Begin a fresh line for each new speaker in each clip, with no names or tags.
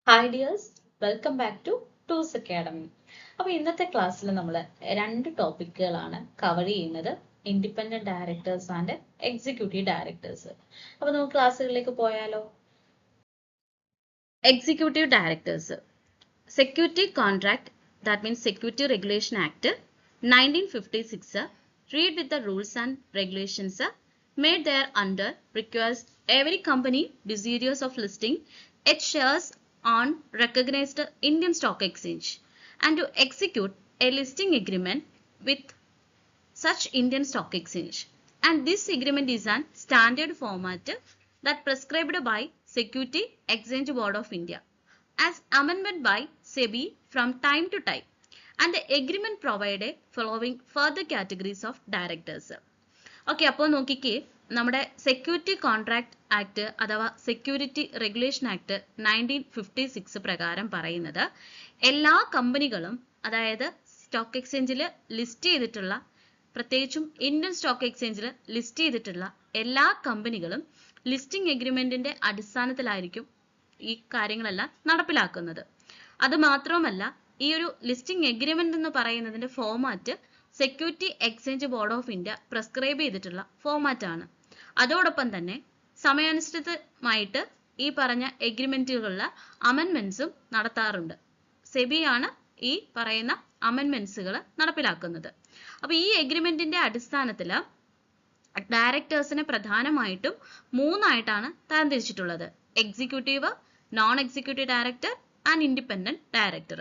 Hi dears, welcome back to ടൂസ് academy. അപ്പോൾ ഇന്നത്തെ ക്ലാസ്സിൽ നമ്മൾ രണ്ട് ടോപ്പിക്കുകളാണ് കവർ ചെയ്യുന്നത്, independent directors and executive directors. അപ്പോൾ നമുക്ക് ക്ലാസ്സുകളിലേക്ക് പോയാലോ. Executive directors. Security contract, that means Security Regulation Act 1956 read with the rules and regulations made there under requires every company desirous of listing its shares on recognized Indian Stock Exchange and to execute a listing agreement with such Indian Stock Exchange, and this agreement is an standard format that prescribed by Security Exchange Board of India as amendment by SEBI from time to time, and the agreement provided following further categories of directors. Okay, അപ്പോൾ നോക്കിക്കേ, നമ്മുടെ security contract act അഥവാ security regulation act 1956 പ്രകാരം പറയുന്നത് എല്ലാ കമ്പനികളും, അതായത് stock എക്സ്ചേഞ്ചിൽ ലിസ്റ്റ് ചെയ്തിട്ടുള്ള, പ്രത്യേകിച്ചും ഇന്ത്യൻ സ്റ്റോക്ക് എക്സ്ചേഞ്ചിൽ ലിസ്റ്റ് ചെയ്തിട്ടുള്ള എല്ലാ കമ്പനികളും ലിസ്റ്റിംഗ് എഗ്രിമെന്റിന്റെ അടിസ്ഥാനത്തിലായിരിക്കും ഈ കാര്യങ്ങളെല്ലാം നടപ്പിലാക്കുന്നത്. അത് മാത്രമല്ല, ഈ ഒരു ലിസ്റ്റിംഗ് എഗ്രിമെന്റ് എന്ന് പറയുന്നതിന്റെ format security exchange board of India prescribe ചെയ്തിട്ടുള്ള ഫോമാറ്റ് ആണ്. അതോടൊപ്പം തന്നെ സമയാനുസൃതമായിട്ട് ഈ പറഞ്ഞ എഗ്രിമെന്റുകളിലെ അമെൻമെന്റ്സും നടത്താറുണ്ട്. സെബിയാണ് ഈ പറയുന്ന അമെൻമെന്റ്സുകൾ നടപ്പിലാക്കുന്നത്. അപ്പൊ ഈ എഗ്രിമെന്റിന്റെ അടിസ്ഥാനത്തിൽ ഡയറക്ടേഴ്സിനെ പ്രധാനമായിട്ടും മൂന്നായിട്ടാണ് തരംതിരിച്ചിട്ടുള്ളത്: executive, non executive director and independent director.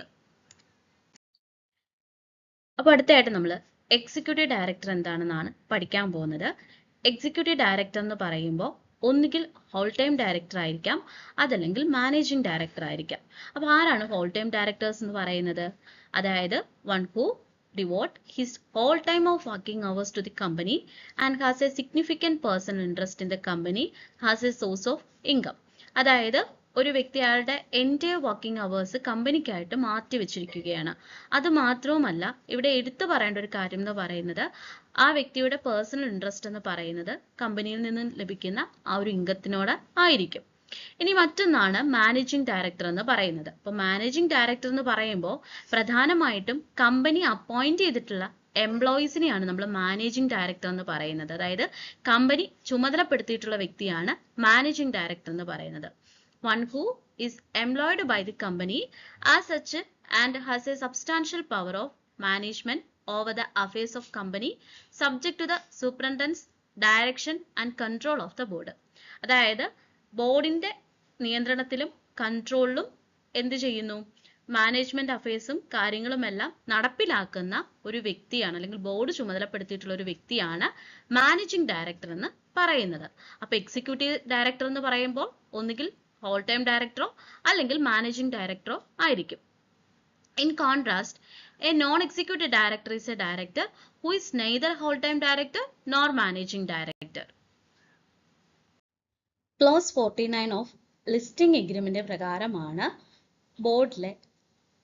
അപ്പോൾ അടുത്തായിട്ട് നമ്മൾ എക്സിക്യൂട്ടീവ് ഡയറക്ടർ എന്താണെന്നാണ് പഠിക്കാൻ പോകുന്നത്. എക്സിക്യൂട്ടീവ് ഡയറക്ടർ എന്ന് പറയുമ്പോൾ ഒന്നുകിൽ ഹോൾ ടൈം ഡയറക്ടർ ആയിരിക്കാം, അതല്ലെങ്കിൽ മാനേജിംഗ് ഡയറക്ടർ ആയിരിക്കാം. അപ്പോൾ ആരാണ് ഹോൾ ടൈം ഡയറക്ടേഴ്സ് എന്ന് പറയുന്നത്? അതായത് one who devote his whole time of working hours to the company and has a significant personal interest in the company as a source of income. അതായത് ഒരു വ്യക്തി അയാളുടെ എൻറ്റയർ വർക്കിംഗ് അവേഴ്സ് കമ്പനിക്കായിട്ട് മാറ്റി വെച്ചിരിക്കുകയാണ്. അത് മാത്രവുമല്ല, ഇവിടെ എടുത്തു പറയേണ്ട ഒരു കാര്യം എന്ന് പറയുന്നത് ആ വ്യക്തിയുടെ പേഴ്സണൽ ഇൻട്രസ്റ്റ് എന്ന് പറയുന്നത് കമ്പനിയിൽ നിന്ന് ലഭിക്കുന്ന ആ ഒരു ഇൻകത്തിനോട് ആയിരിക്കും. ഇനി മറ്റൊന്നാണ് മാനേജിംഗ് ഡയറക്ടർ എന്ന് പറയുന്നത്. അപ്പോൾ മാനേജിംഗ് ഡയറക്ടർ എന്ന് പറയുമ്പോൾ പ്രധാനമായിട്ടും കമ്പനി അപ്പോയിന്റ് ചെയ്തിട്ടുള്ള എംപ്ലോയീസിനെയാണ് നമ്മൾ മാനേജിംഗ് ഡയറക്ടർ എന്ന് പറയുന്നത്. അതായത് കമ്പനി ചുമതലപ്പെടുത്തിയിട്ടുള്ള വ്യക്തിയാണ് മാനേജിംഗ് ഡയറക്ടർ എന്ന് പറയുന്നത്. One who is employed by the company as such and has a substantial power of management over the affairs of company subject to the superintendent's direction and control of the board. അതായത് ബോർഡിന്റെ നിയന്ത്രണത്തിലും കൺട്രോളിലും എന്ത് ചെയ്യുന്നു? Management അഫയേഴ്സും കാര്യങ്ങളുമെല്ലാം നടപ്പിലാക്കുന്ന ഒരു വ്യക്തിയാണ്, അല്ലെങ്കിൽ board ചുമതലപ്പെടുത്തിയിട്ടുള്ള ഒരു വ്യക്തിയാണ് മാനേജിംഗ് ഡയറക്ടർ എന്ന് പറയുന്നത്. അപ്പൊ എക്സിക്യൂട്ടീവ് ഡയറക്ടർ എന്ന് പറയുമ്പോൾ ഒന്നുകിൽ ഹോൾ ടൈം ഡയറക്ടറോ അല്ലെങ്കിൽ മാനേജിംഗ് ഡയറക്ടറോ ആയിരിക്കും. In contrast, a non-executive director is a director who is neither whole-time director nor managing director. Clause 49 of listing agreement പ്രകാരമാണ് ബോർഡിലെ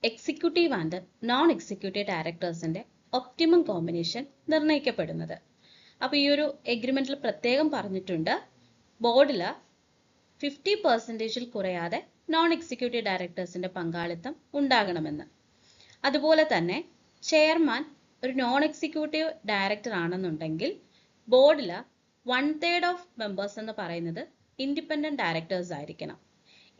എക്സിക്യൂട്ടീവ് ആൻഡ് നോൺ എക്സിക്യൂട്ടീവ് ഡയറക്ടേഴ്സിന്റെ ഒപ്റ്റിമം കോമ്പിനേഷൻ നിർണ്ണയിക്കപ്പെടുന്നത്. അപ്പോൾ ഈ ഒരു എഗ്രിമെന്റിൽ പ്രത്യേകം പറഞ്ഞിട്ടുണ്ട്, ബോർഡിൽ 50% കുറയാതെ നോൺ എക്സിക്യൂട്ടീവ് ഡയറക്ടേഴ്സിന്റെ പങ്കാളിത്തം ഉണ്ടാകണമെന്ന്. അതുപോലെ തന്നെ ചെയർമാൻ ഒരു നോൺ എക്സിക്യൂട്ടീവ് ഡയറക്ടർ ആണെന്നുണ്ടെങ്കിൽ ബോർഡിൽ 1/3 ഓഫ് മെമ്പേഴ്സ് എന്ന് പറയുന്നത് ഇൻഡിപെൻഡന്റ് ഡയറക്ടേഴ്സ് ആയിരിക്കണം.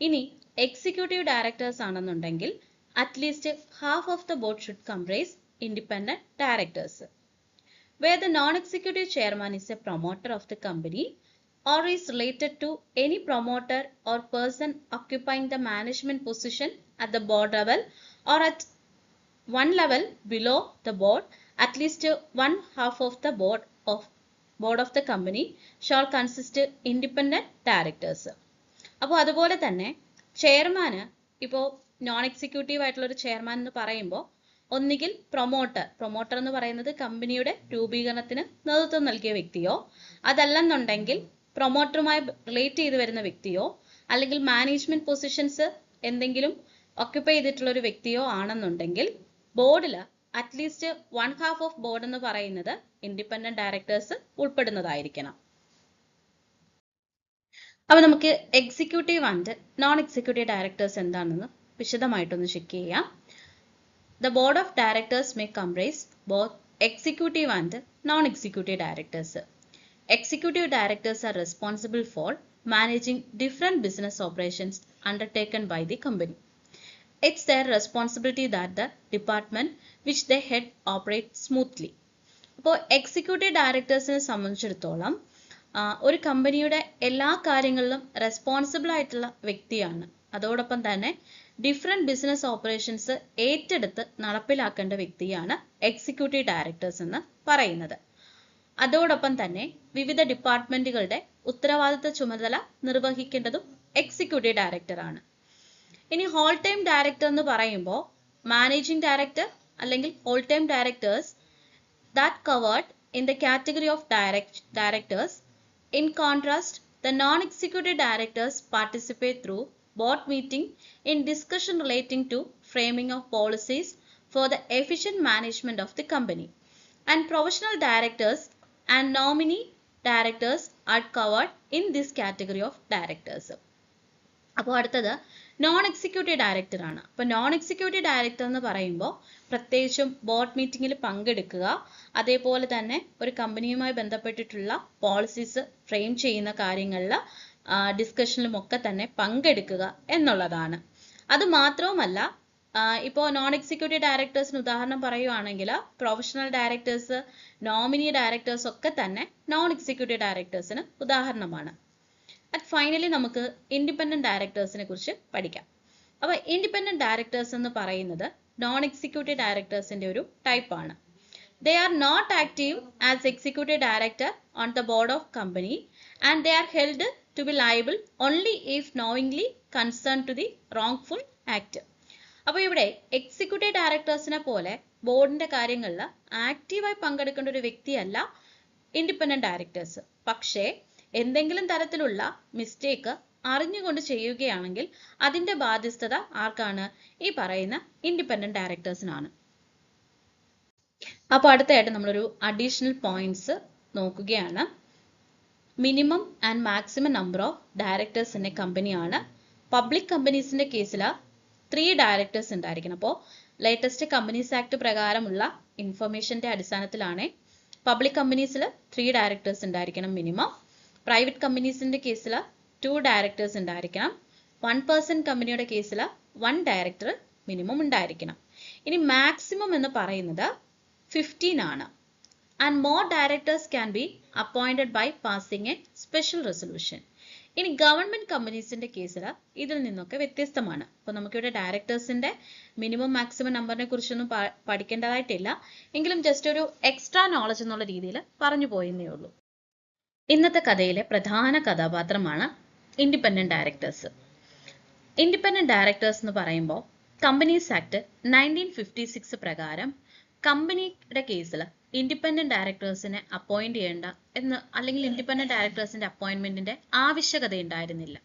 ഇനി എക്സിക്യൂട്ടീവ് ഡയറക്ടേഴ്സ് ആണെന്നുണ്ടെങ്കിൽ at least half of the board should comprise independent directors. Where the non-executive chairman is a promoter of the company or is related to any promoter or person occupying the management position at the board level or at one level below the board, at least one half of the board of the company shall consist independent directors. അപ്പോൾ അതുപോലെ തന്നെ ചെയർമാന്, ഇപ്പോൾ non executive ആയിട്ടുള്ള ഒരു chairman എന്ന് പറയുമ്പോൾ ഒന്നുകിൽ promoter എന്ന് പറയുന്നത് കമ്പനിയുടെ രൂപീകരണത്തിന് നേതൃത്വം നൽകിയ വ്യക്തിയോ, അതല്ലെന്നുണ്ടെങ്കിൽ പ്രൊമോട്ടറുമായി റിലേറ്റ് ചെയ്ത് വരുന്ന വ്യക്തിയോ, അല്ലെങ്കിൽ മാനേജ്മെന്റ് പൊസിഷൻസ് എന്തെങ്കിലും ഓക്യുപ്പൈ ചെയ്തിട്ടുള്ള ഒരു വ്യക്തിയോ ആണെന്നുണ്ടെങ്കിൽ ബോർഡിൽ അറ്റ്ലീസ്റ്റ് 1/2 ഓഫ് ബോർഡ് എന്ന് പറയുന്നത് ഇൻഡിപെൻഡന്റ് ഡയറക്ടേഴ്സ് ഉൾപ്പെടുന്നതായിരിക്കണം. അപ്പോൾ നമുക്ക് executive and non executive directors എന്താണെന്ന് വിശദമായിട്ടൊന്ന് ചെക്ക് ചെയ്യാം. The board of directors may comprise both executive and non-executive directors. Executive directors are responsible for managing different business operations undertaken by the company. It's their responsibility that the department which they head operate smoothly. അപ്പോൾ executive ഡയറക്ടേഴ്സിനെ സംബന്ധിച്ചിടത്തോളം ഒരു കമ്പനിയുടെ എല്ലാ കാര്യങ്ങളിലും responsible ആയിട്ടുള്ള വ്യക്തിയാണ്. അതോടൊപ്പം തന്നെ ഡിഫറെൻറ്റ് ബിസിനസ് ഓപ്പറേഷൻസ് ഏറ്റെടുത്ത് നടപ്പിലാക്കേണ്ട വ്യക്തിയാണ് എക്സിക്യൂട്ടീവ് ഡയറക്ടേഴ്സ് എന്ന് പറയുന്നത്. അതോടൊപ്പം തന്നെ വിവിധ ഡിപ്പാർട്ട്മെന്റുകളുടെ ഉത്തരവാദിത്ത ചുമതല നിർവഹിക്കേണ്ടതും എക്സിക്യൂട്ടീവ് ഡയറക്ടറാണ്. ഇനി ഹോൾ ടൈം ഡയറക്ടർ എന്ന് പറയുമ്പോൾ മാനേജിംഗ് ഡയറക്ടർ അല്ലെങ്കിൽ whole time directors that covered in the category of directors. In contrast, the non-executive directors participate through board meeting in discussion relating to framing of policies for the efficient management of the company. And professional directors and nominee directors are covered in this category of directors. അപ്പോൾ അടുത്തത് non executive director ആണ്. അപ്പോൾ non executive director എന്ന് പറയുമ്പോൾ പ്രത്യേകിച്ചും board മീറ്റിങ്ങിൽ പങ്കെടുക്കുക, അതേപോലെ തന്നെ ഒരു കമ്പനിയുമായി ബന്ധപ്പെട്ടിട്ടുള്ള പോളിസീസ് ഫ്രെയിം ചെയ്യുന്ന കാര്യങ്ങളിൽ ഡിസ്കഷനിലും ഒക്കെ തന്നെ പങ്കെടുക്കുക എന്നുള്ളതാണ്. അത് മാത്രവുമല്ല, ഇപ്പോൾ നോൺ എക്സിക്യൂട്ടീവ് ഡയറക്ടേഴ്സിന് ഉദാഹരണം പറയുവാണെങ്കിൽ പ്രൊഫഷണൽ ഡയറക്ടേഴ്സ്, നോമിനി ഡയറക്ടേഴ്സ് ഒക്കെ തന്നെ നോൺ എക്സിക്യൂട്ടീവ് ഡയറക്ടേഴ്സിന് ഉദാഹരണമാണ്. ഫൈനലി നമുക്ക് ഇൻഡിപെൻഡന്റ് ഡയറക്ടേഴ്സിനെ കുറിച്ച് പഠിക്കാം. അപ്പോൾ ഇൻഡിപെൻഡന്റ് ഡയറക്ടേഴ്സ് എന്ന് പറയുന്നത് നോൺ എക്സിക്യൂട്ടീവ് ഡയറക്ടേഴ്സിന്റെ ഒരു ടൈപ്പ് ആണ്. They are not active as executive director on the board of company and they are held to be liable only if knowingly concerned to the wrongful act. അപ്പോൾ ഇവിടെ executive ഡയറക്ടേഴ്സിനെ പോലെ ബോർഡിന്റെ കാര്യങ്ങളിൽ ആക്റ്റീവായി പങ്കെടുക്കേണ്ട ഒരു വ്യക്തിയല്ല independent directors. പക്ഷേ എന്തെങ്കിലും തരത്തിലുള്ള മിസ്റ്റേക്ക് അറിഞ്ഞുകൊണ്ട് ചെയ്യുകയാണെങ്കിൽ അതിന്റെ ബാധ്യസ്ഥത ആർക്കാണ്? ഈ പറയുന്ന ഇൻഡിപെൻഡന്റ് ഡയറക്ടേഴ്സിനാണ്. അപ്പോൾ അടുത്തായിട്ട് നമ്മളൊരു അഡീഷണൽ പോയിന്റ്സ് നോക്കുകയാണ്. Minimum and maximum number of directors in A കമ്പനിയാണ്. പബ്ലിക് കമ്പനീസിന്റെ കേസിൽ 3 ഡയറക്ടേഴ്സ് ഉണ്ടായിരിക്കണം. അപ്പോൾ ലേറ്റസ്റ്റ് കമ്പനീസ് ആക്ട് പ്രകാരമുള്ള ഇൻഫർമേഷന്റെ അടിസ്ഥാനത്തിലാണ് പബ്ലിക് കമ്പനീസിൽ 3 ഡയറക്ടേഴ്സ് ഉണ്ടായിരിക്കണം മിനിമം. പ്രൈവറ്റ് കമ്പനീസിന്റെ കേസിൽ 2 ഡയറക്ടേഴ്സ് ഉണ്ടായിരിക്കണം. 1% കമ്പനിയുടെ കേസിൽ 1 ഡയറക്ടർ മിനിമം ഉണ്ടായിരിക്കണം. ഇനി മാക്സിമം എന്ന് പറയുന്നത് 15 ആണ്. And more directors can be appointed by passing a special resolution. ഇനി ഗവൺമെന്റ് കമ്പനീസിന്റെ കേസിൽ ഇതിൽ നിന്നൊക്കെ വ്യത്യസ്തമാണ്. അപ്പോൾ നമുക്കിവിടെ ഡയറക്ടേഴ്സിന്റെ മിനിമം മാക്സിമം നമ്പറിനെ കുറിച്ചൊന്നും പഠിക്കേണ്ടതായിട്ടില്ല, എങ്കിലും ജസ്റ്റ് ഒരു എക്സ്ട്രാ നോളജ് എന്നുള്ള രീതിയിൽ പറഞ്ഞു പോയെന്നേ ഉള്ളൂ. ഇന്നത്തെ കഥയിലെ പ്രധാന കഥാപാത്രമാണ് ഇൻഡിപെൻഡന്റ് ഡയറക്ടേഴ്സ്. ഇൻഡിപെൻഡന്റ് ഡയറക്ടേഴ്സ് എന്ന് പറയുമ്പോൾ കമ്പനീസ് ആക്ട് 1956 പ്രകാരം കമ്പനിയുടെ കേസിൽ ഇൻഡിപെൻഡന്റ് ഡയറക്ടേഴ്സിനെ അപ്പോയിന്റ് ചെയ്യേണ്ട അല്ലെങ്കിൽ ഇൻഡിപെൻഡന്റ് ഡയറക്ടേഴ്സിന്റെ അപ്പോയിന്റ്മെന്റിന്റെ ആവശ്യകത ഉണ്ടായിരുന്നില്ല.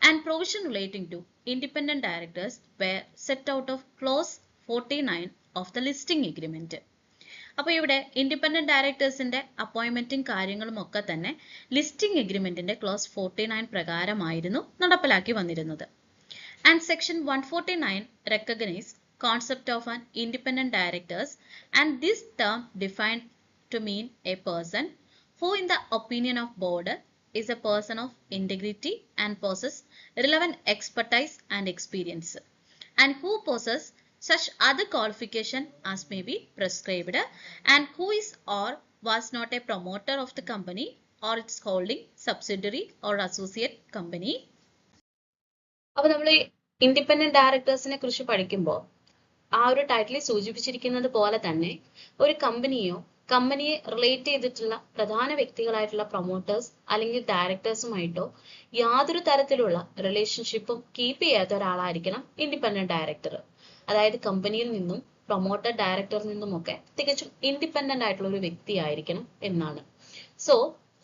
And provision relating to independent directors were set out of clause 49 of the listing agreement. അപ്പോൾ ഇവിടെ ഇൻഡിപെൻഡന്റ് ഡയറക്ടേഴ്സിന്റെ അപ്പോയിന്റ്മെന്റും കാര്യങ്ങളും ഒക്കെ തന്നെ ലിസ്റ്റിംഗ് എഗ്രിമെന്റിന്റെ ക്ലോസ് 49 പ്രകാരമായിരുന്നു നടപ്പിലാക്കി വന്നിരുന്നത്. And section 149 recognise concept of an independent directors and this term defined to mean a person who in the opinion of board is a person of integrity and possess relevant expertise and experience and who possess such other qualification as may be prescribed and who is or was not a promoter of the company or its holding subsidiary or associate company. അപ്പോൾ നമ്മൾ independent ഡയറക്ടേഴ്സിനെ കുറിച്ച് പഠിക്കുമ്പോൾ ആ ഒരു title സൂചിപ്പിച്ചിരിക്കുന്നത് പോലെ തന്നെ ഒരു കമ്പനിയെ റിലേറ്റ് ചെയ്തിട്ടുള്ള പ്രധാന വ്യക്തികളായിട്ടുള്ള പ്രൊമോട്ടേഴ്സ് അല്ലെങ്കിൽ ഡയറക്ടേഴ്സുമായിട്ടോ യാതൊരു തരത്തിലുള്ള റിലേഷൻഷിപ്പും കീപ്പ് ചെയ്യാത്ത ഒരാളായിരിക്കണം ഇൻഡിപെൻഡന്റ് ഡയറക്ടർ. അതായത് കമ്പനിയിൽ നിന്നും പ്രൊമോട്ടർ ഡയറക്ടറിൽ നിന്നുമൊക്കെ തികച്ചും ഇൻഡിപെൻഡന്റ് ആയിട്ടുള്ള ഒരു വ്യക്തിയായിരിക്കണം എന്നാണ്. So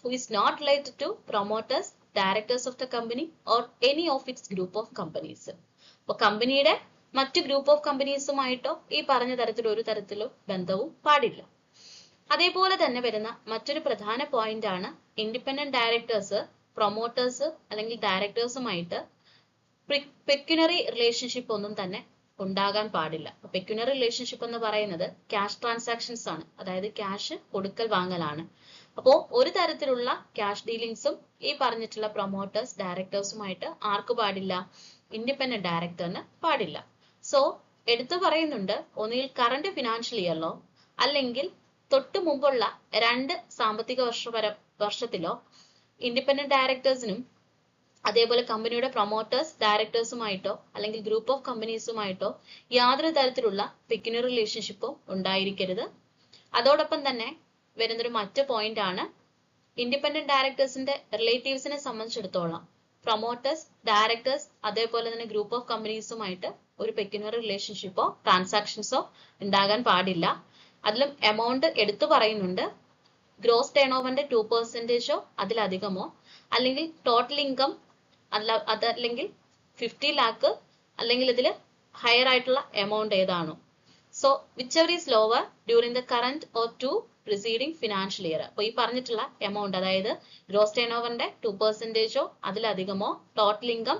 who is not related to promoters, directors of the company or any of its group of companies. അപ്പോൾ കമ്പനിയുടെ മറ്റു ഗ്രൂപ്പ് ഓഫ് കമ്പനീസുമായിട്ടോ ഈ പറഞ്ഞ തരത്തിൽ ഒരു തരത്തിലോ ബന്ധവും പാടില്ല. അതേപോലെ തന്നെ വരുന്ന മറ്റൊരു പ്രധാന പോയിന്റ് ആണ് ഇൻഡിപെൻഡന്റ് ഡയറക്ടേഴ്സ് പ്രൊമോട്ടേഴ്സ് അല്ലെങ്കിൽ ഡയറക്ടേഴ്സുമായിട്ട് പെക്യുനറി റിലേഷൻഷിപ്പ് ഒന്നും തന്നെ ഉണ്ടാകാൻ പാടില്ല. പെക്യുനറി റിലേഷൻഷിപ്പ് എന്ന് പറയുന്നത് ക്യാഷ് ട്രാൻസാക്ഷൻസ് ആണ്, അതായത് ക്യാഷ് കൊടുക്കൽ വാങ്ങലാണ്. അപ്പോൾ ഒരു തരത്തിലുള്ള ക്യാഷ് ഡീലിങ്സും ഈ പറഞ്ഞിട്ടുള്ള പ്രൊമോട്ടേഴ്സ് ഡയറക്ടേഴ്സുമായിട്ട് ആർക്ക് പാടില്ല? ഇൻഡിപെൻഡന്റ് ഡയറക്ടറിന് പാടില്ല. സോ എടുത്തു പറയുന്നുണ്ട്, ഒന്നുകിൽ കറന്റ് ഫിനാൻഷ്യൽ ഇയറിലോ അല്ലെങ്കിൽ തൊട്ടു മുമ്പുള്ള 2 സാമ്പത്തിക വർഷത്തിലോ ഇൻഡിപെൻഡന്റ് ഡയറക്ടേഴ്സിനും അതേപോലെ കമ്പനിയുടെ പ്രൊമോട്ടേഴ്സ് ഡയറക്ടേഴ്സുമായിട്ടോ അല്ലെങ്കിൽ ഗ്രൂപ്പ് ഓഫ് കമ്പനീസുമായിട്ടോ യാതൊരു തരത്തിലുള്ള പെക്യുനറി റിലേഷൻഷിപ്പും ഉണ്ടായിരിക്കരുത്. അതോടൊപ്പം തന്നെ വരുന്നൊരു മറ്റു പോയിന്റ് ആണ്, ഇൻഡിപെൻഡന്റ് ഡയറക്ടേഴ്സിന്റെ റിലേറ്റീവ്സിനെ സംബന്ധിച്ചിടത്തോളം പ്രൊമോട്ടേഴ്സ് ഡയറക്ടേഴ്സ് അതേപോലെ തന്നെ ഗ്രൂപ്പ് ഓഫ് കമ്പനീസുമായിട്ട് ഒരു പെക്യുനറി റിലേഷൻഷിപ്പോ ട്രാൻസാക്ഷൻസോ ഉണ്ടാകാൻ പാടില്ല. അതിലും എമൗണ്ട് എടുത്തു പറയുന്നുണ്ട്, ഗ്രോസ് ടേൺ ഓവറിന്റെ 2%ഓ അതിലധികമോ, അല്ലെങ്കിൽ ടോട്ടൽ ഇൻകം അതല്ലെങ്കിൽ 50 lakh അല്ലെങ്കിൽ ഇതിൽ ഹയർ ആയിട്ടുള്ള എമൗണ്ട് ഏതാണോ. So which ever is lower during the current or 2 preceding financial year. അപ്പോൾ ഈ പറഞ്ഞിട്ടുള്ള എമൗണ്ട്, അതായത് ഗ്രോസ് ടേൺ ഓവറിന്റെ 2%ഓ അതിലധികമോ, ടോട്ടൽ ഇൻകം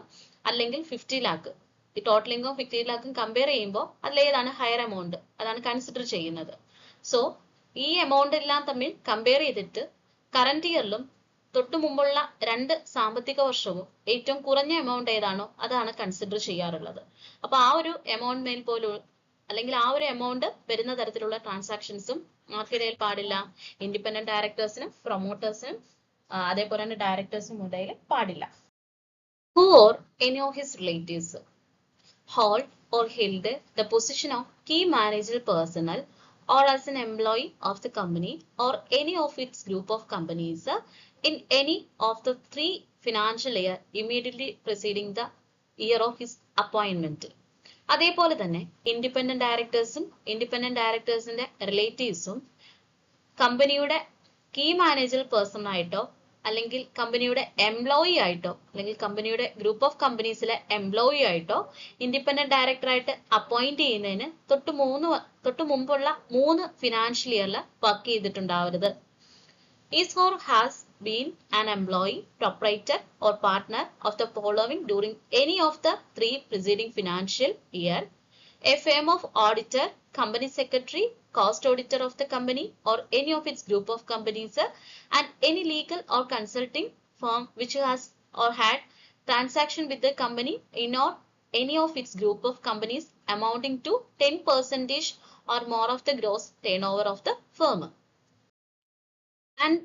അല്ലെങ്കിൽ 50 lakh, ഈ ടോട്ടൽ ഇൻകം 50 lakh കമ്പയർ ചെയ്യുമ്പോൾ അതിലേതാണ് ഹയർ എമൗണ്ട്, അതാണ് കൺസിഡർ ചെയ്യുന്നത്. സോ ഈ എമൗണ്ട് എല്ലാം തമ്മിൽ കമ്പയർ ചെയ്തിട്ട് കറന്റ് ഇയറിലും തൊട്ടു മുമ്പുള്ള 2 സാമ്പത്തിക വർഷവും ഏറ്റവും കുറഞ്ഞ എമൗണ്ട് ഏതാണോ അതാണ് കൺസിഡർ ചെയ്യാറുള്ളത്. അപ്പൊ ആ ഒരു എമൗണ്ട് മേൽ പോലും അല്ലെങ്കിൽ ആ ഒരു എമൗണ്ട് വരുന്ന തരത്തിലുള്ള ട്രാൻസാക്ഷൻസും ആർക്കിടയിൽ പാടില്ല? ഇൻഡിപെൻഡന്റ് ഡയറക്ടേഴ്സിനും പ്രൊമോട്ടേഴ്സിനും അതേപോലെ തന്നെ ഡയറക്ടേഴ്സിനും ഇടയിൽ പാടില്ല. Who or any of his relatives hold or held the position of key managerial personnel or as an employee of the company or any of its group of companies in any of the 3 financial year immediately preceding the year of his appointment. അതേപോലെ തന്നെ independent ഡയറക്ടേഴ്സും independent ഡയറക്ടേഴ്സിന്റെ റിലേറ്റീവ്സും കമ്പനിയുടെ key manager person ആയിട്ടോ അല്ലെങ്കിൽ കമ്പനിയുടെ employee ആയിട്ടോ അല്ലെങ്കിൽ കമ്പനിയുടെ group of കമ്പനീസിലെ employee ആയിട്ടോ ഇൻഡിപെൻഡന്റ് ഡയറക്ടറായിട്ട് അപ്പോയിന്റ് ചെയ്യുന്നതിന് തൊട്ട് മുമ്പുള്ള 3 ഫിനാൻഷ്യൽ ഇയറിൽ work ചെയ്തിട്ടുണ്ടാവരുത്. Is or has been an employee, proprietor or partner of the following during any of the 3 preceding financial year: a firm of auditor, company secretary, cost auditor of the company or any of its group of companies, and any legal or consulting firm which has or had transaction with the company in or any of its group of companies amounting to 10% or more of the gross turnover of the firm, and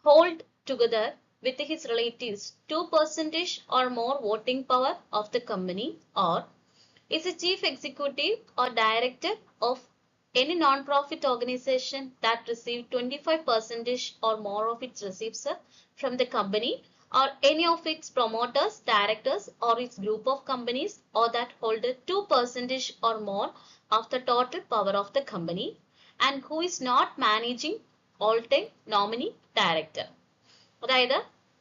hold together with his relatives 2% or more voting power of the company, or is a chief executive or director of any non-profit organization that received 25% or more of its receipts from the company or any of its promoters, directors or its group of companies, or that hold 2% or more of the total power of the company, and who is not managing all-time nominee director. അതായത്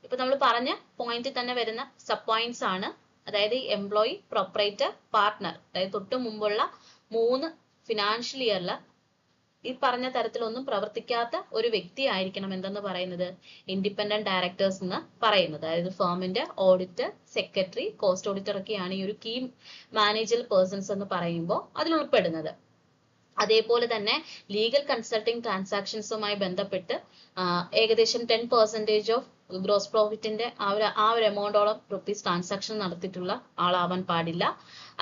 ഇപ്പൊ നമ്മൾ പറഞ്ഞ പോയിന്റിൽ തന്നെ വരുന്ന sub points ആണ്. അതായത് employee, proprietor, partner, അതായത് തൊട്ട് മുമ്പുള്ള 3 ഫിനാൻഷ്യൽ ഇയറിൽ ഈ പറഞ്ഞ തരത്തിലൊന്നും പ്രവർത്തിക്കാത്ത ഒരു വ്യക്തി ആയിരിക്കണം എന്തെന്ന് പറയുന്നത് ഇൻഡിപെൻഡന്റ് ഡയറക്ടേഴ്സ് എന്ന് പറയുന്നത്. അതായത് ഫേമിന്റെ ഓഡിറ്റർ, സെക്രട്ടറി, കോസ്റ്റ് ഓഡിറ്റർ ഒക്കെയാണ് ഈ ഒരു കീ മാനേജർ പേഴ്സൺസ് എന്ന് പറയുമ്പോൾ അതിൽ ഉൾപ്പെടുന്നത്. അതേപോലെ തന്നെ ലീഗൽ കൺസൾട്ടിംഗ് ട്രാൻസാക്ഷൻസുമായി ബന്ധപ്പെട്ട് ഏകദേശം 10% ഓഫ് ഗ്രോസ് പ്രോഫിറ്റിന്റെ ആ ഒരു എമൗണ്ടോളം റുപ്പീസ് ട്രാൻസാക്ഷൻ നടത്തിയിട്ടുള്ള ആളാവാൻ പാടില്ല.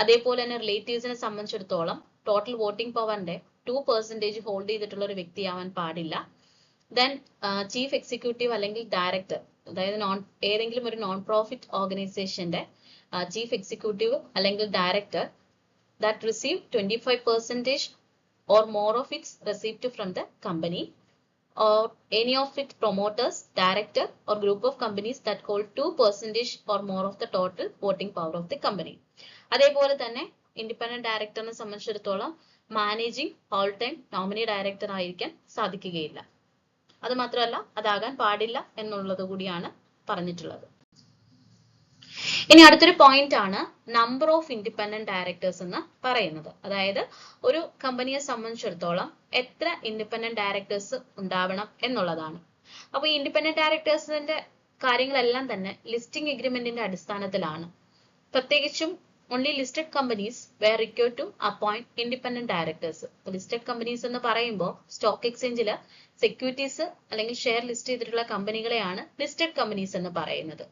അതേപോലെ തന്നെ റിലേറ്റീവ്സിനെ സംബന്ധിച്ചിടത്തോളം ടോട്ടൽ വോട്ടിംഗ് പവറിന്റെ 2% ഹോൾഡ് ചെയ്തിട്ടുള്ള ഒരു വ്യക്തിയാവാൻ പാടില്ല. ദെൻ ചീഫ് എക്സിക്യൂട്ടീവ് അല്ലെങ്കിൽ ഡയറക്ടർ, അതായത് ഏതെങ്കിലും ഒരു നോൺ പ്രോഫിറ്റ് ഓർഗനൈസേഷന്റെ ചീഫ് എക്സിക്യൂട്ടീവ് അല്ലെങ്കിൽ director that received 25% or more of its receipt from the company, or any of its promoters, director or group of companies that hold 2% or more of the total voting power of the company. അതേപോലെ തന്നെ independent ഡയറക്ടറിനെ സംബന്ധിച്ചിടത്തോളം managing all time nominee director ആയിരിക്കാൻ സാധിക്കുകയില്ല. അത് മാത്രമല്ല അതാകാൻ പാടില്ല എന്നുള്ളത് കൂടിയാണ് പറഞ്ഞിട്ടുള്ളത്. ഇനി അടുത്തൊരു പോയിന്റ് ആണ് നമ്പർ ഓഫ് ഇൻഡിപെൻഡന്റ് ഡയറക്ടേഴ്സ് എന്ന് പറയുന്നത്. അതായത് ഒരു കമ്പനിയെ സംബന്ധിച്ചിടത്തോളം എത്ര ഇൻഡിപെൻഡന്റ് ഡയറക്ടേഴ്സ് ഉണ്ടാവണം എന്നുള്ളതാണ്. അപ്പൊ ഈ ഇൻഡിപെൻഡന്റ് ഡയറക്ടേഴ്സിന്റെ കാര്യങ്ങളെല്ലാം തന്നെ ലിസ്റ്റിംഗ് എഗ്രിമെന്റിന്റെ അടിസ്ഥാനത്തിലാണ്. പ്രത്യേകിച്ചും only listed companies were required to appoint independent directors. Listed companies എന്ന് പറയുമ്പോൾ സ്റ്റോക്ക് എക്സ്ചേഞ്ചിൽ സെക്യൂരിറ്റീസ് അല്ലെങ്കിൽ ഷെയർ ലിസ്റ്റ് ചെയ്തിട്ടുള്ള കമ്പനികളെയാണ് ലിസ്റ്റഡ് കമ്പനീസ് എന്ന് പറയുന്നത്.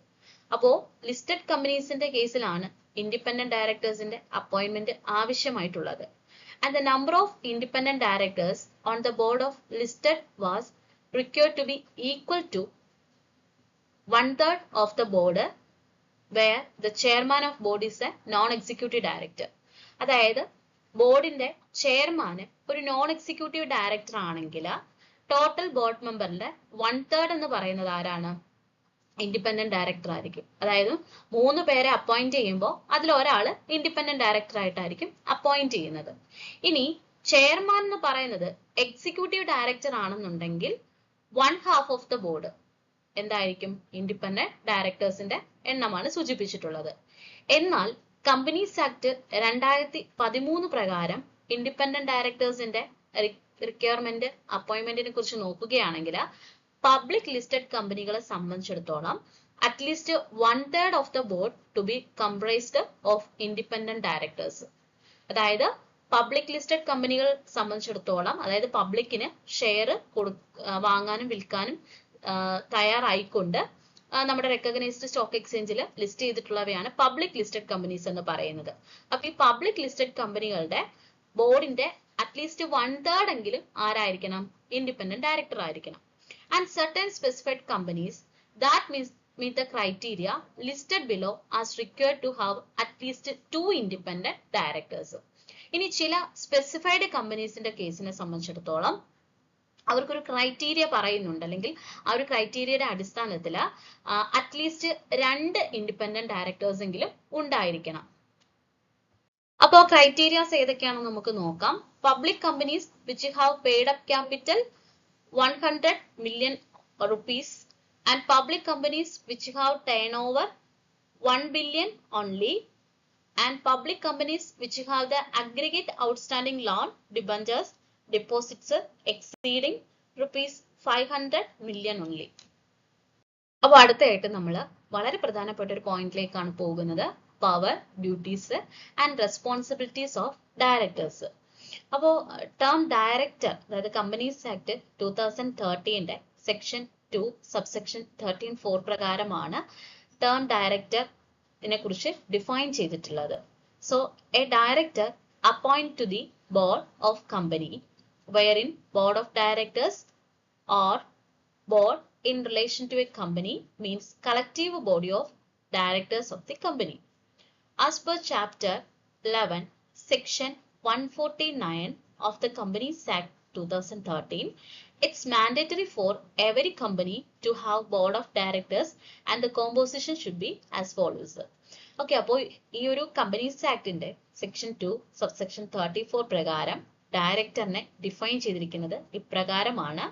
അപ്പോ ലിസ്റ്റഡ് കമ്പനീസിന്റെ കേസിലാണ് ഇൻഡിപെൻഡന്റ് ഡയറക്ടേഴ്സിന്റെ അപ്പോയിന്റ്മെന്റ് ആവശ്യമായിട്ടുള്ളത്. And the number of independent directors on the board of listed was required to be equal to 1/3 of the board, where the chairman of board is a non-executive director. അതായത് ബോർഡിന്റെ ചെയർമാന് ഒരു non executive director ആണെങ്കിൽ total board മെമ്പറിന്റെ 1/3 എന്ന് പറയുന്നത് ആരാണ്? Independent director ആയിരിക്കും. അതായത് 3 പേരെ അപ്പോയിന്റ് ചെയ്യുമ്പോൾ അതിൽ ഒരാള് ഇൻഡിപെൻഡന്റ് ഡയറക്ടർ ആയിട്ടായിരിക്കും അപ്പോയിന്റ് ചെയ്യുന്നത്. ഇനി ചെയർമാൻ എന്ന് പറയുന്നത് എക്സിക്യൂട്ടീവ് ഡയറക്ടർ ആണെന്നുണ്ടെങ്കിൽ 1/2 ഓഫ് ദ ബോർഡ് എന്തായിരിക്കും? ഇൻഡിപെൻഡന്റ് ഡയറക്ടേഴ്സിന്റെ എണ്ണമാണ് സൂചിപ്പിച്ചിട്ടുള്ളത്. എന്നാൽ കമ്പനീസ് ആക്ട് 2013 പ്രകാരം ഇൻഡിപെൻഡന്റ് ഡയറക്ടേഴ്സിന്റെ റിക്വയർമെന്റ് അപ്പോയിന്റ്മെന്റിനെ കുറിച്ച് നോക്കുകയാണെങ്കിൽ പബ്ലിക് ലിസ്റ്റഡ് കമ്പനികളെ സംബന്ധിച്ചിടത്തോളം at least 1/3 of the board to be comprised of independent directors. അതായത് പബ്ലിക് ലിസ്റ്റഡ് കമ്പനികൾ സംബന്ധിച്ചിടത്തോളം, അതായത് പബ്ലിക്കിന് ഷെയർ വാങ്ങാനും വിൽക്കാനും തയ്യാറായിക്കൊണ്ട് നമ്മുടെ റെക്കഗ്നൈസ്ഡ് സ്റ്റോക്ക് എക്സ്ചേഞ്ചിൽ ലിസ്റ്റ് ചെയ്തിട്ടുള്ളവയാണ് പബ്ലിക് ലിസ്റ്റഡ് കമ്പനീസ് എന്ന് പറയുന്നത്. അപ്പൊ ഈ പബ്ലിക് ലിസ്റ്റഡ് കമ്പനികളുടെ ബോർഡിന്റെ അറ്റ്ലീസ്റ്റ് 1/3 എങ്കിലും ആരായിരിക്കണം? ഇൻഡിപെൻഡന്റ് ഡയറക്ടർ ആയിരിക്കണം. And certain specified companies that meet the criteria listed below are required to have at least 2 independent directors. ഇനി ചില സ്പെസിഫൈഡ് കമ്പനീസിന്റെ കേസിനെ സംബന്ധിച്ചിടത്തോളം അവർക്കൊരു ക്രൈറ്റീരിയ പറയുന്നുണ്ട്, അല്ലെങ്കിൽ ആ ഒരു ക്രൈറ്റീരിയയുടെ അടിസ്ഥാനത്തിൽ അറ്റ്ലീസ്റ്റ് 2 ഇൻഡിപെൻഡന്റ് ഡയറക്ടേഴ്സ് എങ്കിലും ഉണ്ടായിരിക്കണം. അപ്പോൾ ക്രൈറ്റീരിയാസ് ഏതൊക്കെയാണെന്ന് നമുക്ക് നോക്കാം. Public companies which have paid up capital 100 million rupees and public companies which have turnover 1 billion only, and public companies which have the aggregate outstanding loan debentures deposits exceeding rupees 500 million only. അപ്പോൾ അടുത്തായിട്ട് നമ്മൾ വളരെ പ്രധാനപ്പെട്ട ഒരു പോയിന്റിലേക്കാണ് പോകുന്നത്, power, duties and responsibilities of directors. അപ്പോൾ term director, അതായത് കമ്പനീസ് ആക്ട് 2013 സെക്ഷൻ 2 സബ്സെക്ഷൻ 13(4) പ്രകാരമാണ് ടേം ഡയറക്ടറിനെ കുറിച്ച് ഡിഫൈൻ ചെയ്തിട്ടുള്ളത്. So a director appoint to the board of company wherein board of directors or board in relation to a company means collective body of directors of the company. As per chapter 11 section 149 of the Companies Act 2013, it's mandatory for every company to have board of directors and the composition should be as follows. Okay, അപ്പോൾ ഈ ഒരു companies ആക്ടിന്റെ section 2 subsection 34 പ്രകാരം ഡയറക്ടറിനെ define ചെയ്തിരിക്കുന്നത് ഇപ്രകാരമാണ്.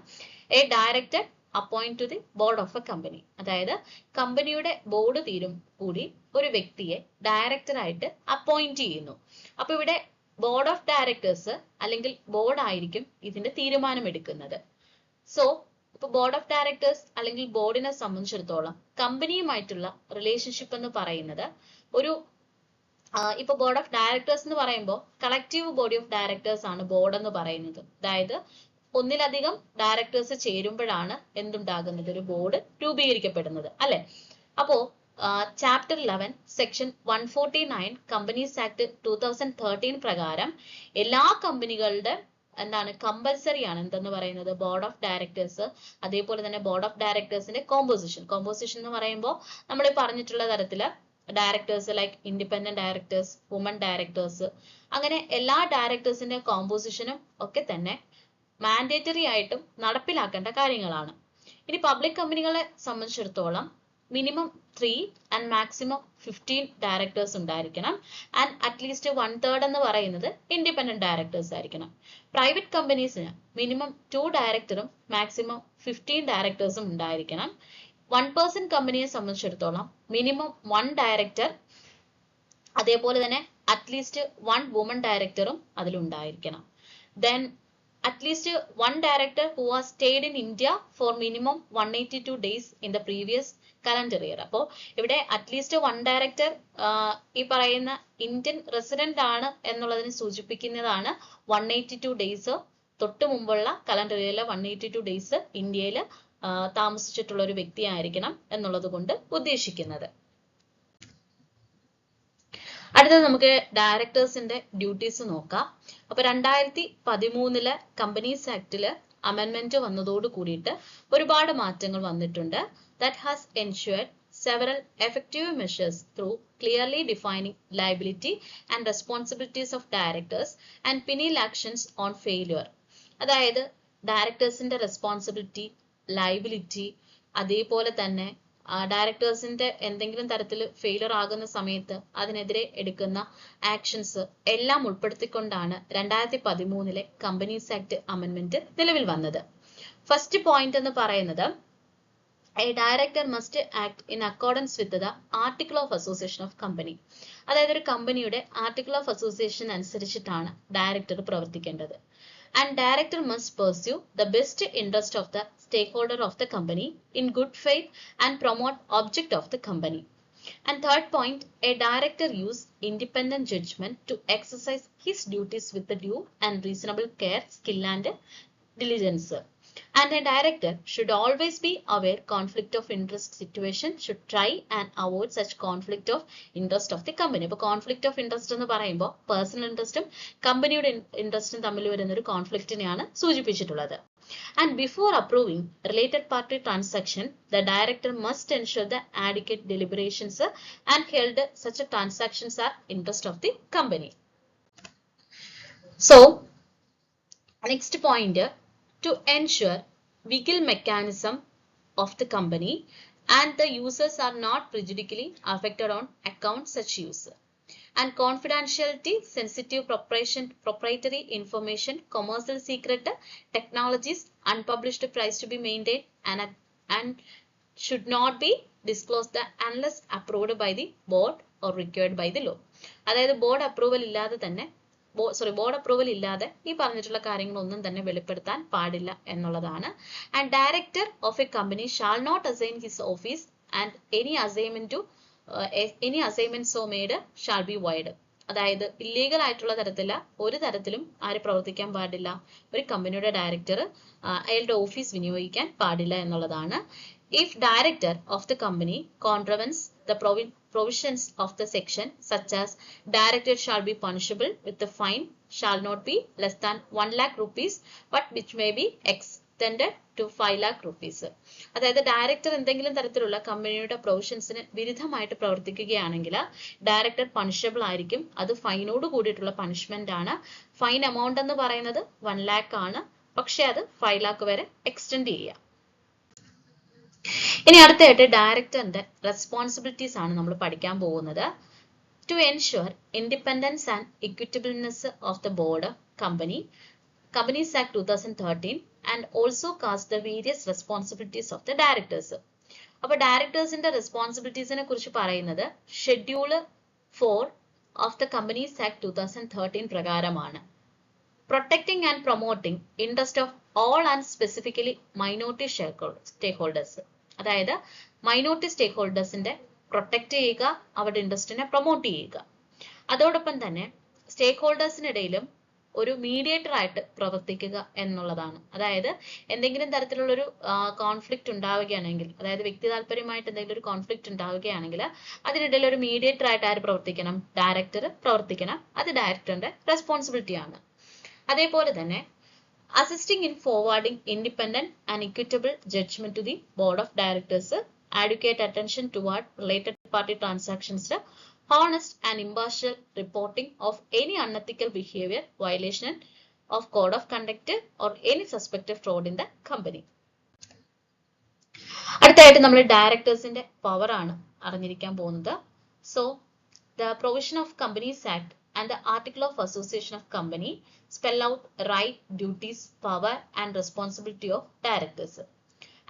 A director appoint to the board of a company. അതായത് കമ്പനിയുടെ board തീരും കൂടി ഒരു വ്യക്തിയെ ഡയറക്ടറായിട്ട് അപ്പോയിന്റ് ചെയ്യുന്നു. അപ്പൊ ഇവിടെ ബോർഡ് ഓഫ് ഡയറക്ടേഴ്സ് അല്ലെങ്കിൽ ബോർഡ് ആയിരിക്കും ഇതിന്റെ തീരുമാനം എടുക്കുന്നത്. സോ ഇപ്പൊ ബോർഡ് ഓഫ് ഡയറക്ടേഴ്സ് അല്ലെങ്കിൽ ബോർഡിനെ സംബന്ധിച്ചിടത്തോളം കമ്പനിയുമായിട്ടുള്ള റിലേഷൻഷിപ്പ് എന്ന് പറയുന്നത് ഒരു ഇപ്പൊ ബോർഡ് ഓഫ് ഡയറക്ടേഴ്സ് എന്ന് പറയുമ്പോൾ കളക്റ്റീവ് ബോഡി ഓഫ് ഡയറക്ടേഴ്സ് ആണ് ബോർഡ് എന്ന് പറയുന്നത്. അതായത് ഒന്നിലധികം ഡയറക്ടേഴ്സ് ചേരുമ്പോഴാണ് എന്തുണ്ടാകുന്നത്? ഒരു ബോർഡ് രൂപീകരിക്കപ്പെടുന്നത്, അല്ലെ? അപ്പോ ചാപ്റ്റർ 11 സെക്ഷൻ 149 കമ്പനീസ് ആക്ട് 2013 പ്രകാരം എല്ലാ കമ്പനികളുടെ എന്താണ് കമ്പൽസറി ആണ് എന്തെന്ന് പറയുന്നത്? Board of directors. അതേപോലെ തന്നെ ബോർഡ് ഓഫ് ഡയറക്ടേഴ്സിന്റെ കോമ്പോസിഷൻ എന്ന് പറയുമ്പോൾ നമ്മൾ പറഞ്ഞിട്ടുള്ള തരത്തില് directors like independent directors, woman directors, അങ്ങനെ എല്ലാ ഡയറക്ടേഴ്സിന്റെ കോമ്പോസിഷനും ഒക്കെ തന്നെ മാൻഡേറ്ററി ആയിട്ടും നടപ്പിലാക്കേണ്ട കാര്യങ്ങളാണ്. ഇനി പബ്ലിക് കമ്പനികളെ സംബന്ധിച്ചിടത്തോളം മിനിമം 3 ആൻഡ് മാക്സിമം 15 ഡയറക്ടേഴ്സ് ഉണ്ടായിരിക്കണം. ആൻഡ് അറ്റ്ലീസ്റ്റ് 1/3 എന്ന് പറയുന്നത് ഇൻഡിപെൻഡന്റ് ഡയറക്ടേഴ്സ് ആയിരിക്കണം. പ്രൈവറ്റ് കമ്പനീസിന് മിനിമം 2 ഡയറക്ടറും മാക്സിമം 15 ഡയറക്ടേഴ്സും ഉണ്ടായിരിക്കണം. 1% കമ്പനിയെ സംബന്ധിച്ചിടത്തോളം മിനിമം 1 ഡയറക്ടർ, അതേപോലെ തന്നെ അറ്റ്ലീസ്റ്റ് 1 വുമൺ ഡയറക്ടറും അതിലുണ്ടായിരിക്കണം. Then at least 1 director who has stayed in India for minimum 182 days in the previous calendar year. അപ്പോൾ ഇവിടെ അറ്റ്ലീസ്റ്റ് 1 ഡയറക്ടർ ഈ പറയുന്ന ഇന്ത്യൻ റെസിഡന്റ് ആണ് എന്നുള്ളതിനെ സൂചിപ്പിക്കുന്നതാണ് 182 ഡേയ്സ്. തൊട്ട് മുമ്പുള്ള കലണ്ടർ ഇയറിലെ 182 ഡേയ്സ് ഇന്ത്യയിൽ താമസിച്ചിട്ടുള്ള ഒരു വ്യക്തിയായിരിക്കണം എന്നുള്ളത് കൊണ്ട് ഉദ്ദേശിക്കുന്നത്. അടുത്തത് നമുക്ക് ഡയറക്ടേഴ്സിന്റെ ഡ്യൂട്ടീസ് നോക്കാം. അപ്പൊ 2013 കമ്പനീസ് ആക്ടില് അമെൻമെന്റ് വന്നതോട് കൂടിയിട്ട് ഒരുപാട് മാറ്റങ്ങൾ വന്നിട്ടുണ്ട്. That has ensured several effective measures through clearly defining liability and responsibilities of directors and penal actions on failure. അതായത് ഡയറക്ടേഴ്സിന്റെ റെസ്പോൺസിബിലിറ്റി, ലയബിലിറ്റി, അതേപോലെ തന്നെ ഡയറക്ടേഴ്സിന്റെ എന്തെങ്കിലും തരത്തിൽ ഫെയിലർ ആകുന്ന സമയത്ത് അതിനെതിരെ എടുക്കുന്ന ആക്ഷൻസ് എല്ലാം ഉൾപ്പെടുത്തിക്കൊണ്ടാണ് 2013 കമ്പനീസ് ആക്ട് അമെൻമെന്റ് നിലവിൽ വന്നത്. ഫസ്റ്റ് പോയിന്റ് എന്ന് പറയുന്നത് A director must act in accordance with the Article of Association of Company. അതായത് ഒരു കമ്പനിയുടെ ആർട്ടിക്കിൾ ഓഫ് അസോസിയേഷൻ അനുസരിച്ചിട്ടാണ് ഡയറക്ടർ പ്രവർത്തിക്കേണ്ടത്. And director must pursue the best interest of the stakeholder of the company in good faith and promote object of the company. And third point, a director use independent judgment to exercise his duties with the due and reasonable care, skill and diligence. And a director should always be aware conflict of interest situation, should try and avoid such conflict of interest of the company. അപ്പോൾ conflict of interest എന്ന് പറയുമ്പോൾ personal ഇൻട്രസ്റ്റും കമ്പനിയുടെ ഇൻട്രസ്റ്റും തമ്മിൽ വരുന്ന ഒരു കോൺഫ്ലിക്റ്റിനെയാണ് സൂചിപ്പിച്ചിട്ടുള്ളത്. And before approving related party transaction, the director must ensure the adequate deliberations and held such transactions are interest of the company. So, next point, to ensure legal mechanism of the company and the users are not prejudicially affected on account such use. And confidentiality, sensitive proprietary information, commercial secret, technologies, unpublished price to be maintained and should not be disclosed unless approved by the board or required by the law. അതായത് board approval ഇല്ലാതെ തന്നെ board approval ഇല്ലാതെ ഈ പറഞ്ഞിട്ടുള്ള കാര്യങ്ങളൊന്നും തന്നെ വെളിപ്പെടുത്താൻ പാടില്ല എന്നുള്ളതാണ്. And director of a company shall not assign his office and any assignment so made shall be void. അതായത് ഇല്ലീഗൽ ആയിട്ടുള്ള ഒരു തരത്തിലും ആര് പ്രവർത്തിക്കാൻ പാടില്ല, ഒരു കമ്പനിയുടെ ഡയറക്ടർ അയാളുടെ ഓഫീസ് വിനിയോഗിക്കാൻ പാടില്ല എന്നുള്ളതാണ്. If director of the company contravenes the provisions of the section, such as director shall be punishable with the fine shall not be less than 1 lakh rupees, but which may be extended to 5 lakh rupees. അതായത് director എന്തെങ്കിലും തരത്തിലുള്ള കമ്പനിയുടെ പ്രൊവിഷൻസിന് വിരുദ്ധമായിട്ട് പ്രവർത്തിക്കുകയാണെങ്കിൽ director punishable ആയിരിക്കും. അത് ഫൈനോട് കൂടിയിട്ടുള്ള punishment ആണ്. Fine amount എന്ന് പറയുന്നത് 1 lakh ആണ്, പക്ഷെ അത് 5 lakh വരെ എക്സ്റ്റെൻഡ് ചെയ്യാം. ഇനി അടുത്തായിട്ട് ഡയറക്ടറിന്റെ റെസ്പോൺസിബിലിറ്റീസ് ആണ് നമ്മൾ പഠിക്കാൻ പോകുന്നത്. To ensure independence and equitableness of the board companies act 2013 and also cast the various responsibilities of the directors. അപ്പൊ ഡയറക്ടേഴ്സിന്റെ റെസ്പോൺസിബിലിറ്റീസിനെ കുറിച്ച് പറയുന്നത് schedule 4 of the companies act 2013 പ്രകാരമാണ്. Protecting and promoting interest of all and specifically minority stake. അതായത് minority സ്റ്റേക്ക് ഹോൾഡേഴ്സിന്റെ protect ചെയ്യുക, അവരുടെ ഇൻട്രസ്റ്റിനെ promote ചെയ്യുക. അതോടൊപ്പം തന്നെ സ്റ്റേക്ക് ഹോൾഡേഴ്സിനിടയിലും ഒരു മീഡിയേറ്റർ ആയിട്ട് പ്രവർത്തിക്കുക എന്നുള്ളതാണ്. അതായത് എന്തെങ്കിലും തരത്തിലുള്ളൊരു കോൺഫ്ലിക്റ്റ് ഉണ്ടാവുകയാണെങ്കിൽ, അതായത് വ്യക്തി താല്പര്യമായിട്ട് എന്തെങ്കിലും ഒരു കോൺഫ്ലിക്റ്റ് ഉണ്ടാവുകയാണെങ്കിൽ അതിനിടയിൽ ഒരു മീഡിയേറ്റർ ആയിട്ട് ആര് പ്രവർത്തിക്കണം? ഡയറക്ടർ പ്രവർത്തിക്കണം. അത് ഡയറക്ടറിന്റെ റെസ്പോൺസിബിലിറ്റി ആണ്. അതേപോലെ തന്നെ assisting in forwarding independent and equitable judgment to the board of directors, adequate attention toward related party transactions, honest and impartial reporting of any unethical behavior, violation of code of conduct or any suspected fraud in the company. അടുത്തായിട്ട് നമ്മൾ ഡയറക്ടേഴ്സിന്റെ power ആണ് അറിഞ്ഞിരിക്കാൻ പോകുന്നത്. So the provision of Companies Act and the Article of Association of Company spell out right, duties, power and responsibility of directors.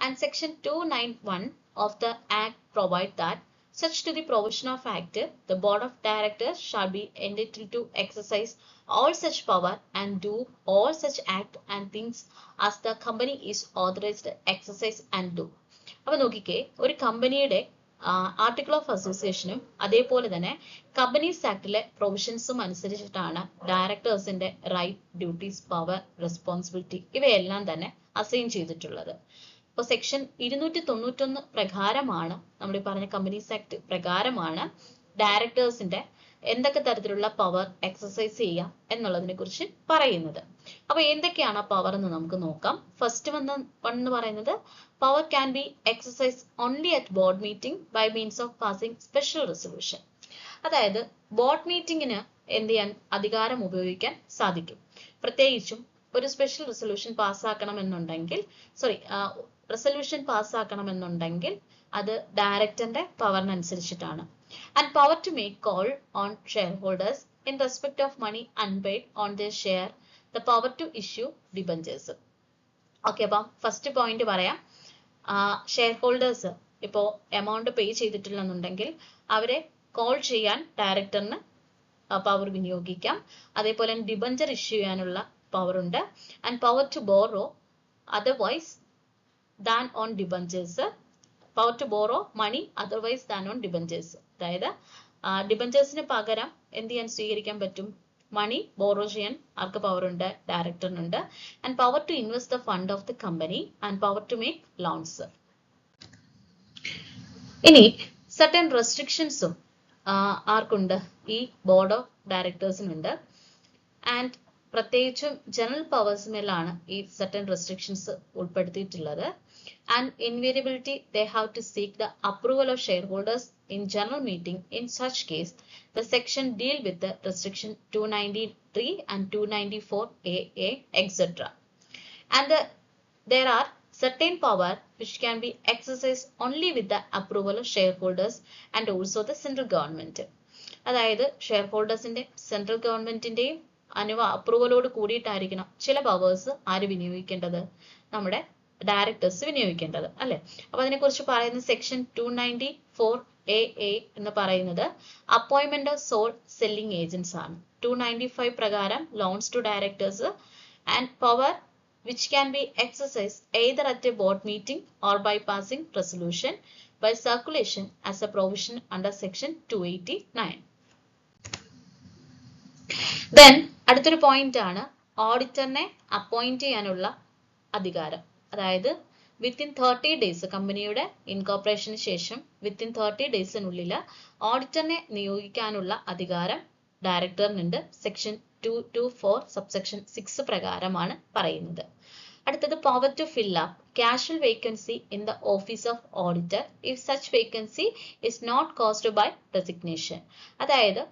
And section 291 of the Act provide that such to the provision of Act, the board of directors shall be entitled to exercise all such power and do all such act and things as the company is authorized to exercise and do. അപ്പൊ നോക്കിക്കേ, ഒരു കമ്പനിയുടെ article of അസോസിയേഷനും അതേപോലെ തന്നെ companies ആക്ടിലെ പ്രൊവിഷൻസും അനുസരിച്ചിട്ടാണ് ഡയറക്ടേഴ്സിന്റെ right, duties, power, responsibility ഇവയെല്ലാം തന്നെ അസൈൻ ചെയ്തിട്ടുള്ളത്. അപ്പോൾ സെക്ഷൻ 291 പ്രകാരമാണ്, നമ്മൾ ഈ പറഞ്ഞ കമ്പനീസ് ആക്ട് പ്രകാരമാണ് ഡയറക്ടേഴ്സിന്റെ എന്തൊക്കെ തരത്തിലുള്ള പവർ എക്സസൈസ് ചെയ്യാം എന്നുള്ളതിനെ കുറിച്ച് പറയുന്നത്. അപ്പൊ എന്തൊക്കെയാണ് പവർ എന്ന് നമുക്ക് നോക്കാം. ഫസ്റ്റ് എന്ന് പറയുന്നത് power can be exercise only at board meeting by means of passing special resolution. അതായത് ബോർഡ് മീറ്റിംഗിന് എന്ത് ചെയ്യാൻ അധികാരം ഉപയോഗിക്കാൻ സാധിക്കും. പ്രത്യേകിച്ചും ഒരു സ്പെഷ്യൽ റെസൊല്യൂഷൻ പാസ്സാക്കണമെന്നുണ്ടെങ്കിൽ അത് ഡയറക്ടറിന്റെ പവറിനനുസരിച്ചിട്ടാണ്. And power to make call on shareholders in respect of money unpaid on their share, the power to issue debentures. Okay, അപ്പം ഫസ്റ്റ് പോയിന്റ് പറയാം. ഷെയർ ഹോൾഡേഴ്സ് ഇപ്പോൾ എമൗണ്ട് പേ ചെയ്തിട്ടില്ലെന്നുണ്ടെങ്കിൽ അവരെ കോൾ ചെയ്യാൻ ഡയറക്ടറിന് പവർ വിനിയോഗിക്കാം. അതേപോലെ ഡിബഞ്ചർ ഇഷ്യൂ ചെയ്യാനുള്ള പവർ ഉണ്ട്. And power to borrow otherwise than on debentures, power to borrow money otherwise than on debentures. അതായത് ഡിബഞ്ചേഴ്സിന് പകരം എന്ത് ചെയ്യാൻ സ്വീകരിക്കാൻ പറ്റും, മണി ബോറോ ചെയ്യാൻ ആർക്ക് പവർ ഉണ്ട്, ഡയറക്ടറിനുണ്ട്. And power to invest the fund of the company and power to make loans. ഇനി സർട്ടൻ റെസ്ട്രിക്ഷൻസും ആർക്കുണ്ട്, ഈ ബോർഡ് ഓഫ് ഡയറക്ടേഴ്സിനുണ്ട്. ആൻഡ് പ്രത്യേകിച്ചും ജനറൽ പവേഴ്സിലാണ് ഈ സർട്ടൻ റെസ്ട്രിക്ഷൻസ് ഉൾപ്പെടുത്തിയിട്ടുള്ളത്. And invariability, they have to seek the approval of shareholders in general meeting. In such case, the section deal with the restriction 293 and 294AA, etc. And there are certain power which can be exercised only with the approval of shareholders and also the central government. അതായത് share ഹോൾഡേഴ്സിന്റെ central ഗവൺമെന്റിന്റെയും അപ്രൂവലോട് കൂടിയിട്ടായിരിക്കണം ചില powers ആര് വിനിയോഗിക്കേണ്ടത്, നമ്മുടെ directors വിനിയോഗിക്കേണ്ടത്, അല്ലെ. അപ്പൊ അതിനെക്കുറിച്ച് പറയുന്ന section 294AA എന്ന് പറയുന്നത് appointment of sole selling agents ആണ്. 295 പ്രകാരം loans to directors and power which can be exercised either at a board meeting or by passing resolution by circulation as a provision under section 289. Then അടുത്തൊരു point ആണ് ഓഡിറ്ററിനെ appoint ചെയ്യാനുള്ള അധികാരം. അതായത് within 30 days, കമ്പനിയുടെ ഇൻകോർപ്പറേഷന് ശേഷം within 30 ഡേയ്സിനുള്ളിൽ ഓഡിറ്ററിനെ നിയോഗിക്കാനുള്ള അധികാരം ഡയറക്ടറിനുണ്ട്. Section 224 subsection 6 പ്രകാരമാണ് പറയുന്നത്. അടുത്തത് power to fill up casual vacancy in the office of auditor if such vacancy is not caused by resignation. അതായത്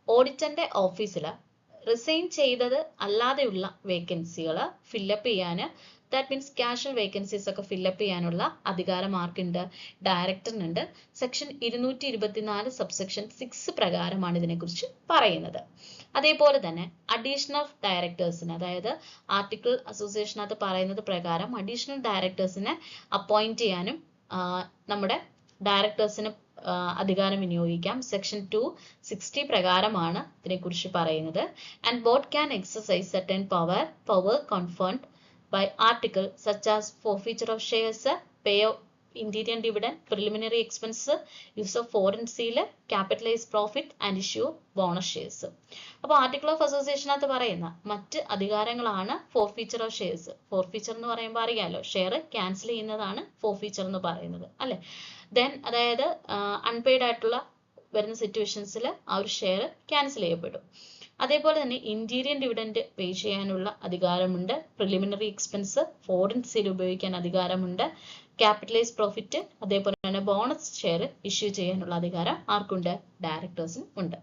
ഓഡിറ്ററിന്റെ ഓഫീസിൽ റിസൈൻ ചെയ്തത് അല്ലാതെയുള്ള വേക്കൻസികൾ ഫില്ലപ്പ് ചെയ്യാൻ, ദാറ്റ് മീൻസ് കാഷ്വൽ വേക്കൻസീസ് ഒക്കെ ഫില്ലപ്പ് ചെയ്യാനുള്ള അധികാരം ആർക്കുണ്ട്, ഡയറക്ടറിനുണ്ട്. സെക്ഷൻ 224 സബ്സെക്ഷൻ 6 പ്രകാരമാണ് ഇതിനെക്കുറിച്ച് പറയുന്നത്. അതേപോലെ തന്നെ അഡീഷണൽ ഡയറക്ടേഴ്സിന്, അതായത് ആർട്ടിക്കിൾ അസോസിയേഷനകത്ത് പറയുന്നത് പ്രകാരം അഡീഷണൽ ഡയറക്ടേഴ്സിനെ അപ്പോയിന്റ് ചെയ്യാനും നമ്മുടെ ഡയറക്ടേഴ്സിന് അധികാരം വിനിയോഗിക്കാം. സെക്ഷൻ 260 പ്രകാരമാണ് ഇതിനെക്കുറിച്ച് പറയുന്നത്. And board can exercise certain power conferred by article such as forfeiture of shares, pay of indirect dividend, preliminary expense, use of foreign seal, capitalized profit and issue bonus shares. അപ്പോൾ article of അസോസിയേഷനകത്ത് പറയുന്ന മറ്റ് അധികാരങ്ങളാണ് forfeiture of shares. Forfeiture എന്ന് പറയുമ്പോൾ അറിയാലോ, share cancel ചെയ്യുന്നതാണ് forfeiture എന്ന് പറയുന്നത്, അല്ലെ. ദെൻ അതായത് അൺപെയ്ഡ് ആയിട്ടുള്ള വരുന്ന സിറ്റുവേഷൻസിൽ ആ ഒരു ഷെയർ ക്യാൻസൽ ചെയ്യപ്പെടും. അതേപോലെ തന്നെ ഇന്റീരിയർ ഡിവിഡൻഡ് പേ ചെയ്യാനുള്ള അധികാരമുണ്ട്. പ്രിലിമിനറി എക്സ്പെൻസ്, ഫോറിൻ സീൽ ഉപയോഗിക്കാൻ അധികാരമുണ്ട്. ക്യാപിറ്റലൈസ് പ്രോഫിറ്റ്, അതേപോലെ തന്നെ ബോണസ് ഷെയർ ഇഷ്യൂ ചെയ്യാനുള്ള അധികാരം ആർക്കുണ്ട്, ഡയറക്ടേഴ്സിന് ഉണ്ട്.